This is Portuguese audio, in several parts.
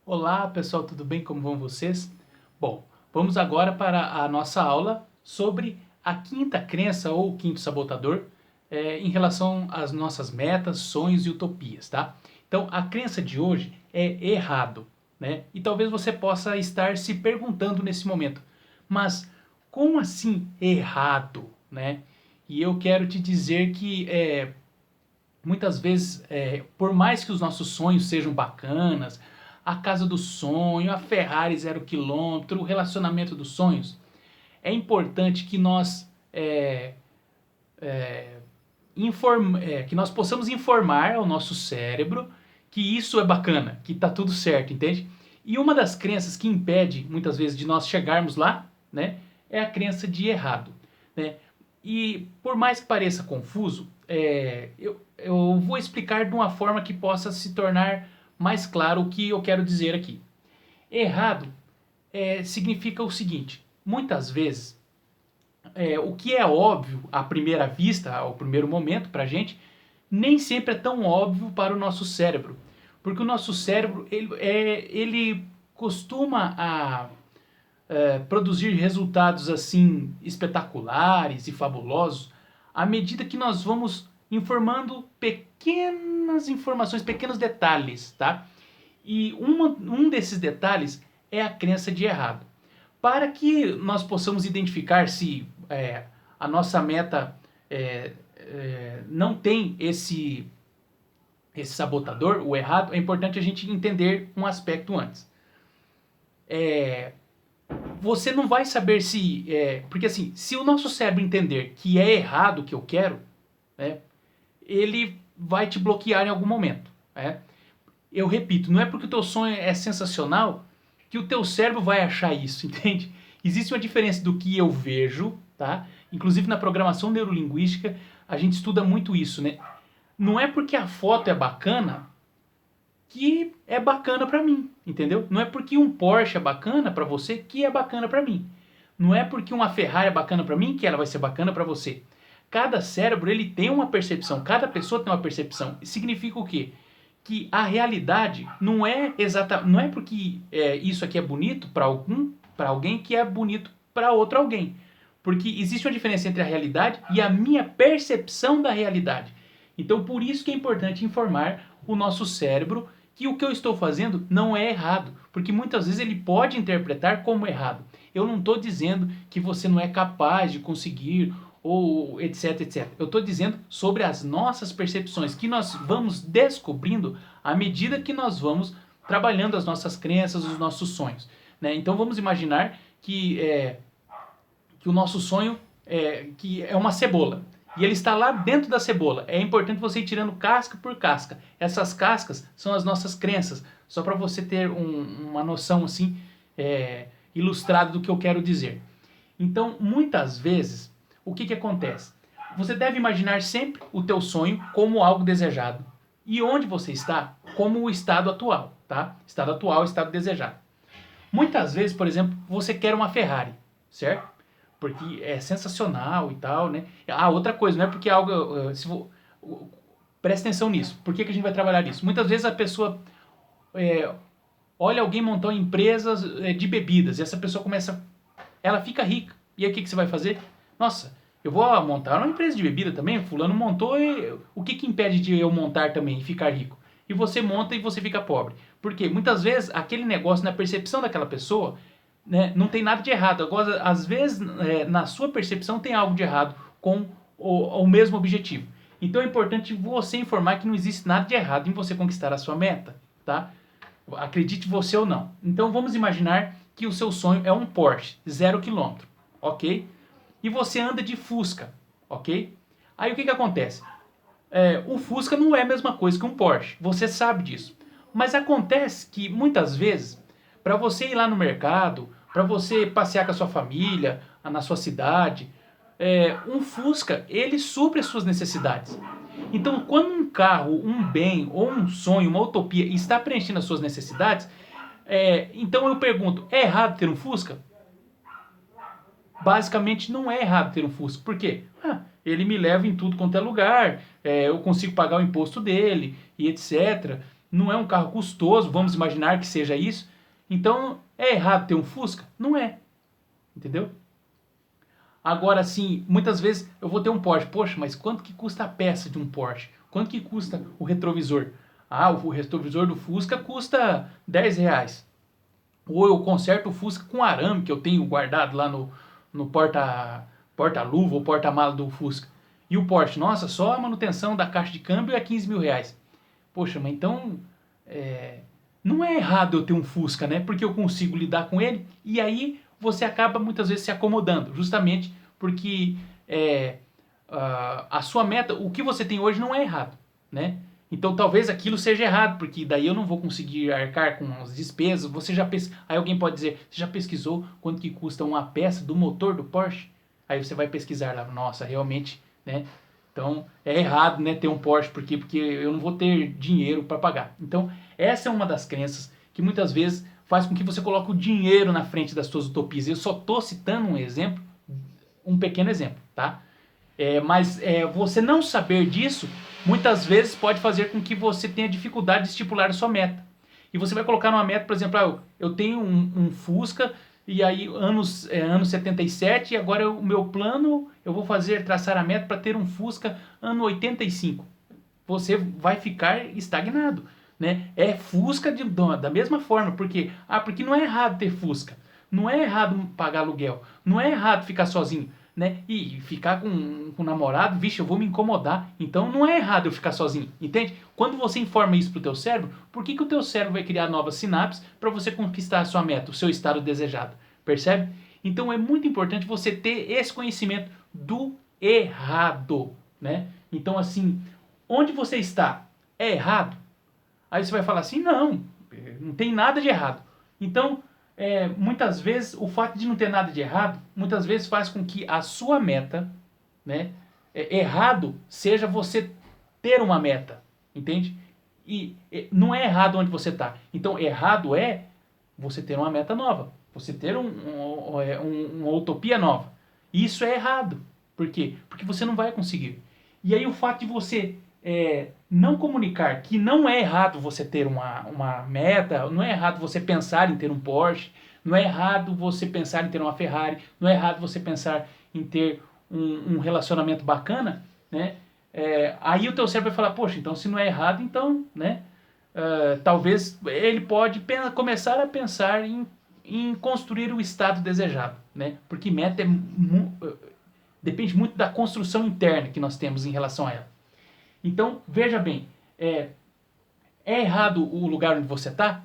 Olá pessoal, tudo bem? Como vão vocês? Bom, vamos agora para a nossa aula sobre a quinta crença ou o quinto sabotador em relação às nossas metas, sonhos e utopias, tá? Então, a crença de hoje é errado, né? E talvez você possa estar se perguntando nesse momento, mas como assim errado, né? E eu quero te dizer que muitas vezes, por mais que os nossos sonhos sejam bacanas, a casa do sonho, a Ferrari 0 km, o relacionamento dos sonhos, é importante que nós que nós possamos informar ao nosso cérebro que isso é bacana, que tá tudo certo, entende? E uma das crenças que impede muitas vezes de nós chegarmos lá, né, é a crença de errado, né? E por mais que pareça confuso, eu vou explicar de uma forma que possa se tornar mais claro o que eu quero dizer aqui. Errado significa o seguinte: muitas vezes o que é óbvio à primeira vista, ao primeiro momento para a gente, nem sempre é tão óbvio para o nosso cérebro. Porque o nosso cérebro ele costuma produzir resultados assim espetaculares e fabulosos à medida que nós vamos informando pequenas informações, pequenos detalhes, tá? E um desses detalhes é a crença de errado. Para que nós possamos identificar se a nossa meta não tem esse sabotador, o errado, é importante a gente entender um aspecto antes. Você não vai saber se. Porque assim, se o nosso cérebro entender que é errado o que eu quero, né, ele vai te bloquear em algum momento. Né? Eu repito, não é porque o teu sonho é sensacional que o teu cérebro vai achar isso, entende? Existe uma diferença do que eu vejo, tá? Inclusive na programação neurolinguística a gente estuda muito isso, né? Não é porque a foto é bacana que é bacana para mim, entendeu? Não é porque um Porsche é bacana para você que é bacana para mim. Não é porque uma Ferrari é bacana para mim que ela vai ser bacana para você. Cada cérebro ele tem uma percepção, cada pessoa tem uma percepção. Significa o quê? Que a realidade não é não é porque isso aqui é bonito para alguém que é bonito para outro alguém. Porque existe uma diferença entre a realidade e a minha percepção da realidade. Então, por isso que é importante informar o nosso cérebro que o que eu estou fazendo não é errado, porque muitas vezes ele pode interpretar como errado. Eu não estou dizendo que você não é capaz de conseguir ou etc, etc. Eu estou dizendo sobre as nossas percepções, que nós vamos descobrindo à medida que nós vamos trabalhando as nossas crenças, os nossos sonhos. Né? Então vamos imaginar que o nosso sonho que é uma cebola. E ele está lá dentro da cebola. É importante você ir tirando casca por casca. Essas cascas são as nossas crenças. Só para você ter uma noção assim ilustrada do que eu quero dizer. Então, muitas vezes, o que acontece? Você deve imaginar sempre o teu sonho como algo desejado. E onde você está como o estado atual, tá? Estado atual, estado desejado. Muitas vezes, por exemplo, você quer uma Ferrari, certo? Porque é sensacional e tal, né? Ah, outra coisa, não é porque algo. Presta atenção nisso. Por que a gente vai trabalhar nisso? Muitas vezes a pessoa olha alguém montar uma empresa de bebidas e essa pessoa começa. Ela fica rica. E aí o que você vai fazer? Nossa, eu vou montar uma empresa de bebida também. Fulano montou e o que impede de eu montar também e ficar rico? E você monta e você fica pobre. Porque muitas vezes aquele negócio, na percepção daquela pessoa, né, não tem nada de errado. Agora, às vezes, na sua percepção, tem algo de errado com o mesmo objetivo. Então é importante você informar que não existe nada de errado em você conquistar a sua meta, tá? Acredite você ou não. Então vamos imaginar que o seu sonho é um Porsche 0 km, ok? E você anda de Fusca, ok? Aí o que acontece? O Fusca não é a mesma coisa que um Porsche, você sabe disso. Mas acontece que muitas vezes, para você ir lá no mercado, para você passear com a sua família, na sua cidade, um Fusca ele supre as suas necessidades. Então, quando um carro, um bem ou um sonho, uma utopia está preenchendo as suas necessidades, então eu pergunto: é errado ter um Fusca? Basicamente não é errado ter um Fusca. Por quê? Ele me leva em tudo quanto é lugar, eu consigo pagar o imposto dele e etc. não é um carro custoso, vamos imaginar que seja isso. Então, é errado ter um Fusca? Não é. Entendeu? Agora, assim, muitas vezes eu vou ter um Porsche. Poxa, mas quanto que custa a peça de um Porsche? Quanto que custa o retrovisor? Ah, o retrovisor do Fusca custa R$ 10. Ou eu conserto o Fusca com arame que eu tenho guardado lá no porta-luva ou porta-mala do Fusca. E o Porsche, nossa, só a manutenção da caixa de câmbio é R$ 15.000. Poxa, mas então não é errado eu ter um Fusca, né? Porque eu consigo lidar com ele e aí você acaba muitas vezes se acomodando, justamente porque a sua meta, o que você tem hoje não é errado, né? Então talvez aquilo seja errado, porque daí eu não vou conseguir arcar com as despesas. Aí alguém pode dizer, você já pesquisou quanto que custa uma peça do motor do Porsche? Aí você vai pesquisar lá, nossa, realmente, né? Então é errado, né, ter um Porsche, porque eu não vou ter dinheiro para pagar. Então essa é uma das crenças que muitas vezes faz com que você coloque o dinheiro na frente das suas utopias. Eu só estou citando um exemplo, um pequeno exemplo, tá? Mas você não saber disso, muitas vezes pode fazer com que você tenha dificuldade de estipular a sua meta. E você vai colocar numa meta, por exemplo, eu tenho um Fusca, e aí anos 77, e agora o meu plano, eu vou traçar a meta para ter um Fusca ano 85. Você vai ficar estagnado, né? É Fusca da mesma forma, porque não é errado ter Fusca, não é errado pagar aluguel, não é errado ficar sozinho, né? E ficar com um namorado, vixe, eu vou me incomodar. Então não é errado eu ficar sozinho, entende? Quando você informa isso pro teu cérebro, por que o teu cérebro vai criar novas sinapses para você conquistar a sua meta, o seu estado desejado? Percebe? Então é muito importante você ter esse conhecimento do errado, né? Então assim, onde você está é errado? Aí você vai falar assim, não tem nada de errado. Então, muitas vezes, o fato de não ter nada de errado, muitas vezes faz com que a sua meta, né, errado seja você ter uma meta, entende? E não é errado onde você está. Então, errado é você ter uma meta nova, você ter uma utopia nova. Isso é errado. Por quê? Porque você não vai conseguir. E aí o fato de você não comunicar que não é errado você ter uma meta, não é errado você pensar em ter um Porsche, não é errado você pensar em ter uma Ferrari, não é errado você pensar em ter um relacionamento bacana, né? Aí o teu cérebro vai falar, poxa, então se não é errado, então, né? Talvez ele pode começar a pensar em construir o estado desejado, né? Porque meta depende muito da construção interna que nós temos em relação a ela. Então, veja bem, é errado o lugar onde você está?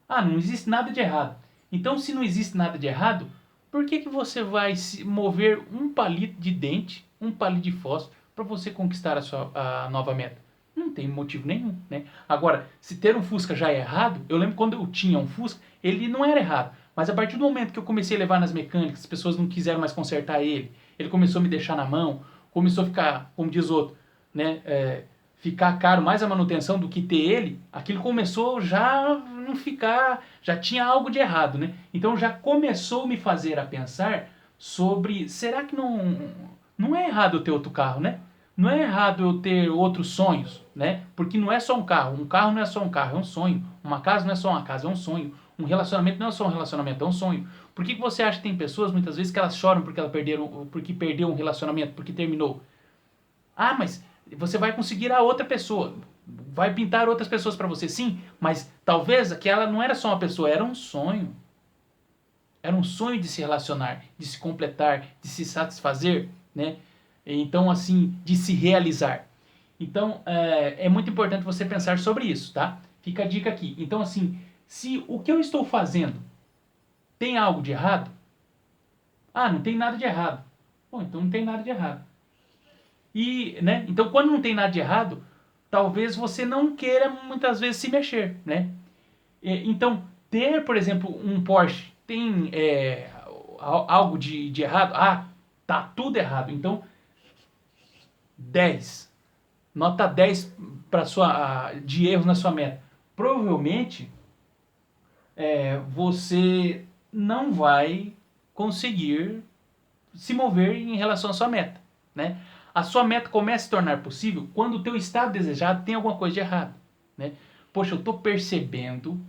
Não existe nada de errado. Então, se não existe nada de errado, por que você vai se mover um palito de dente, um palito de fósforo, para você conquistar a nova meta? Não tem motivo nenhum, né? Agora, se ter um Fusca já é errado, eu lembro quando eu tinha um Fusca, ele não era errado. Mas a partir do momento que eu comecei a levar nas mecânicas, as pessoas não quiseram mais consertar ele começou a me deixar na mão, começou a ficar, como diz outro, né, ficar caro mais a manutenção do que ter ele, aquilo começou já não ficar, já tinha algo de errado, né? Então já começou a me fazer a pensar sobre, será que não é errado eu ter outro carro, né? Não é errado eu ter outros sonhos, né? Porque não é só um carro não é só um carro, é um sonho. Uma casa não é só uma casa, é um sonho. Um relacionamento não é só um relacionamento, é um sonho. Por que você acha que tem pessoas, muitas vezes, que elas choram porque perdeu um relacionamento, porque terminou? Mas você vai conseguir a outra pessoa. Vai pintar outras pessoas para você, sim, mas talvez aquela não era só uma pessoa, era um sonho. Era um sonho de se relacionar, de se completar, de se satisfazer, né? Então, assim, de se realizar. Então, é muito importante você pensar sobre isso, tá? Fica a dica aqui. Então, assim, se o que eu estou fazendo tem algo de errado? Não tem nada de errado. Bom, então não tem nada de errado. E, né? Então, quando não tem nada de errado, talvez você não queira muitas vezes se mexer, né? Então, ter, por exemplo, um Porsche tem algo de errado? Tá tudo errado. Então, 10. Nota 10 de erros na sua meta. Provavelmente, você não vai conseguir se mover em relação à sua meta, né? A sua meta começa a se tornar possível quando o teu estado desejado tem alguma coisa de errado, né? poxa, eu estou percebendo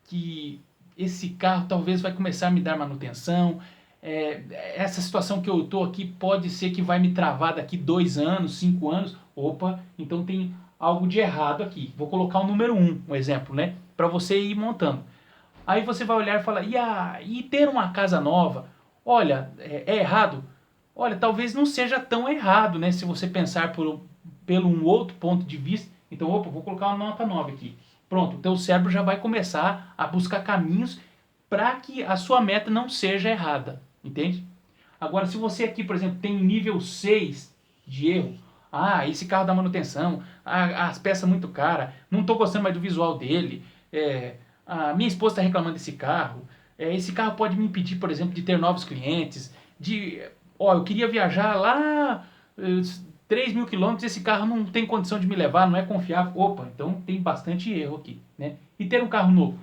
que esse carro talvez vai começar a me dar manutenção, essa situação que eu estou aqui pode ser que vai me travar daqui 2 anos, 5 anos, opa, então tem algo de errado aqui. Vou colocar o número 1, um exemplo, né? Para você ir montando. Aí você vai olhar e falar, e ter uma casa nova? Olha, é errado? Olha, talvez não seja tão errado, né? Se você pensar pelo um outro ponto de vista. Então, opa, vou colocar uma nota 9 aqui. Pronto, o teu cérebro já vai começar a buscar caminhos para que a sua meta não seja errada, entende? Agora, se você aqui, por exemplo, tem nível 6 de erro, esse carro dá manutenção, as peças muito caras, não estou gostando mais do visual dele, a minha esposa está reclamando desse carro, esse carro pode me impedir, por exemplo, de ter novos clientes, eu queria viajar lá 3 mil quilômetros, esse carro não tem condição de me levar, não é confiável. Opa, então tem bastante erro aqui, né? E ter um carro novo?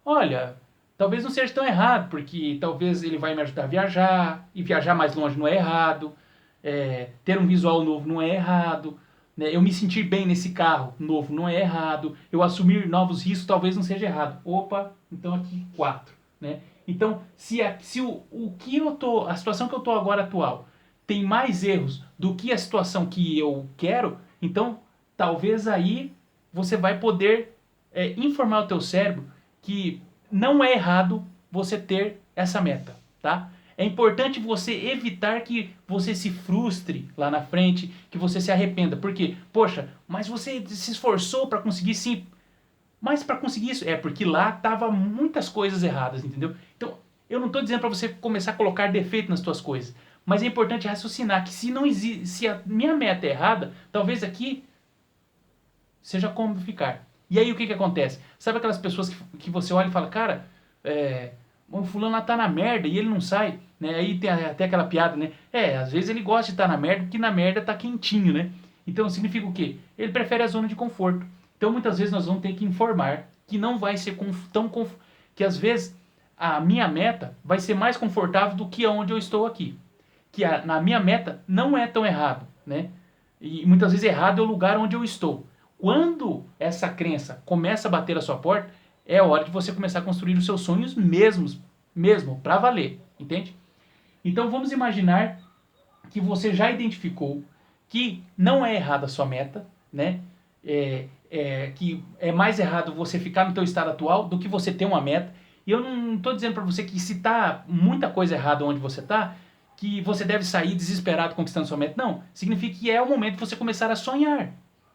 Olha, talvez não seja tão errado, porque talvez ele vai me ajudar a viajar, e viajar mais longe não é errado, ter um visual novo não é errado, né? Eu me sentir bem nesse carro novo não é errado, eu assumir novos riscos talvez não seja errado. Opa, então aqui 4, né? Então, se a situação que eu estou agora atual tem mais erros do que a situação que eu quero, então talvez aí você vai poder informar o teu cérebro que não é errado você ter essa meta, tá? É importante você evitar que você se frustre lá na frente, que você se arrependa. Por quê? Poxa, mas você se esforçou para conseguir sim. Mas para conseguir isso, porque lá tava muitas coisas erradas, entendeu? Então, eu não estou dizendo para você começar a colocar defeito nas suas coisas, mas é importante raciocinar que se a minha meta é errada, talvez aqui seja como ficar. E aí o que acontece? Sabe aquelas pessoas que você olha e fala, cara, o fulano lá tá na merda e ele não sai, né? Aí tem até aquela piada, né? Às vezes ele gosta de estar na merda porque na merda tá quentinho, né? Então significa o quê? Ele prefere a zona de conforto. Então muitas vezes nós vamos ter que informar que não vai ser tão confortável, que às vezes a minha meta vai ser mais confortável do que onde eu estou aqui. Que na minha meta não é tão errado, né? E muitas vezes errado é o lugar onde eu estou. Quando essa crença começa a bater a sua porta, é hora de você começar a construir os seus sonhos mesmo, para valer, entende? Então vamos imaginar que você já identificou que não é errada a sua meta, né? Que é mais errado você ficar no teu estado atual do que você ter uma meta. E eu não estou dizendo para você que se tá muita coisa errada onde você está, que você deve sair desesperado conquistando sua meta. Não, significa que é o momento de você começar a sonhar,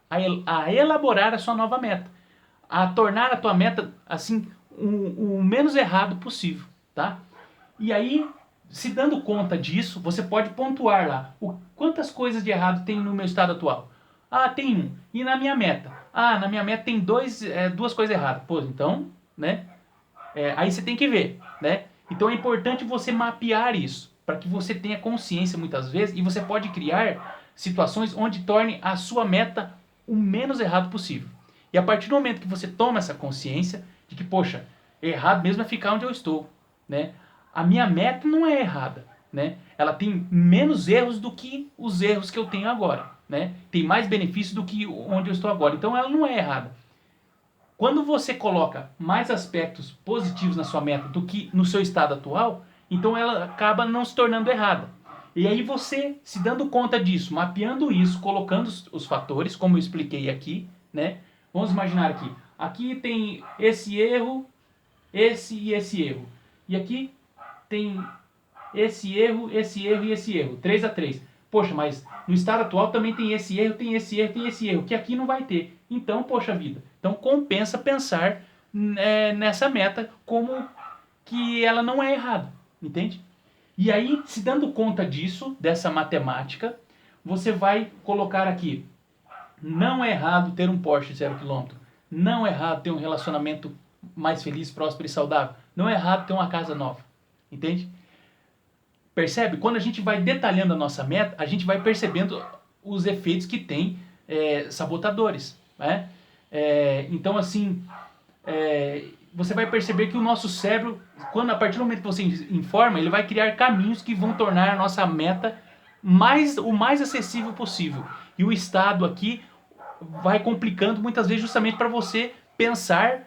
a elaborar a sua nova meta, a tornar a tua meta assim o menos errado possível, tá? E aí, se dando conta disso, você pode pontuar lá quantas coisas de errado tem no meu estado atual. Tem 1. E na minha meta? Na minha meta tem 2 coisas erradas. Pô, então, né? Aí você tem que ver, né? Então é importante você mapear isso, para que você tenha consciência muitas vezes, e você pode criar situações onde torne a sua meta o menos errado possível. E a partir do momento que você toma essa consciência de que, poxa, errado mesmo é ficar onde eu estou, né? A minha meta não é errada, né? Ela tem menos erros do que os erros que eu tenho agora, né? Tem mais benefícios do que onde eu estou agora. Então ela não é errada. Quando você coloca mais aspectos positivos na sua meta do que no seu estado atual, então ela acaba não se tornando errada. E aí você, se dando conta disso, mapeando isso, colocando os fatores, como eu expliquei aqui, né? Vamos imaginar aqui. Aqui tem esse erro, esse e esse erro. E aqui tem esse erro e esse erro. 3 a 3. Poxa, mas no estado atual também tem esse erro, tem esse erro, tem esse erro, que aqui não vai ter. Então, poxa vida. Então compensa pensar nessa meta como que ela não é errada, entende? E aí, se dando conta disso, dessa matemática, você vai colocar aqui: não é errado ter um Porsche 0 km. Não é errado ter um relacionamento mais feliz, próspero e saudável. Não é errado ter uma casa nova. Entende? Percebe? Quando a gente vai detalhando a nossa meta, a gente vai percebendo os efeitos que tem sabotadores, né? Então, assim, você vai perceber que o nosso cérebro, a partir do momento que você informa, ele vai criar caminhos que vão tornar a nossa meta o mais acessível possível. E o estado aqui vai complicando muitas vezes justamente para você pensar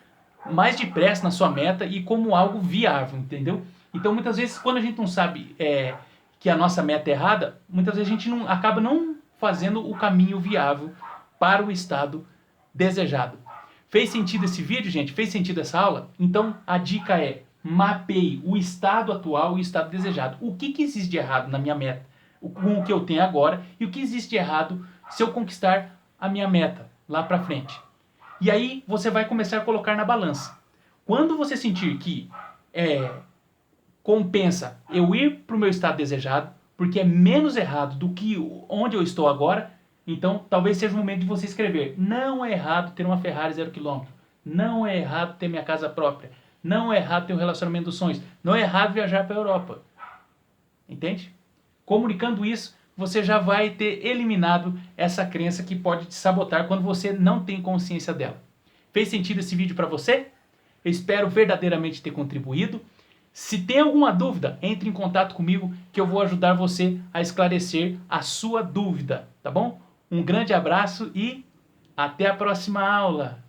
mais depressa na sua meta e como algo viável, entendeu? Então muitas vezes quando a gente não sabe que a nossa meta é errada, muitas vezes a gente acaba não fazendo o caminho viável para o estado desejado. Fez sentido esse vídeo, gente? Fez sentido essa aula? Então a dica é: mapeie o estado atual e o estado desejado. O que existe de errado na minha meta, com o que eu tenho agora, e o que existe de errado se eu conquistar a minha meta lá para frente. E aí você vai começar a colocar na balança. Quando você sentir que compensa eu ir para o meu estado desejado, porque é menos errado do que onde eu estou agora, então talvez seja o momento de você escrever: não é errado ter uma Ferrari 0 km, não é errado ter minha casa própria, não é errado ter um relacionamento dos sonhos, não é errado viajar para a Europa. Entende? Comunicando isso, você já vai ter eliminado essa crença que pode te sabotar quando você não tem consciência dela. Fez sentido esse vídeo para você? Eu espero verdadeiramente ter contribuído. Se tem alguma dúvida, entre em contato comigo que eu vou ajudar você a esclarecer a sua dúvida, tá bom? Um grande abraço e até a próxima aula!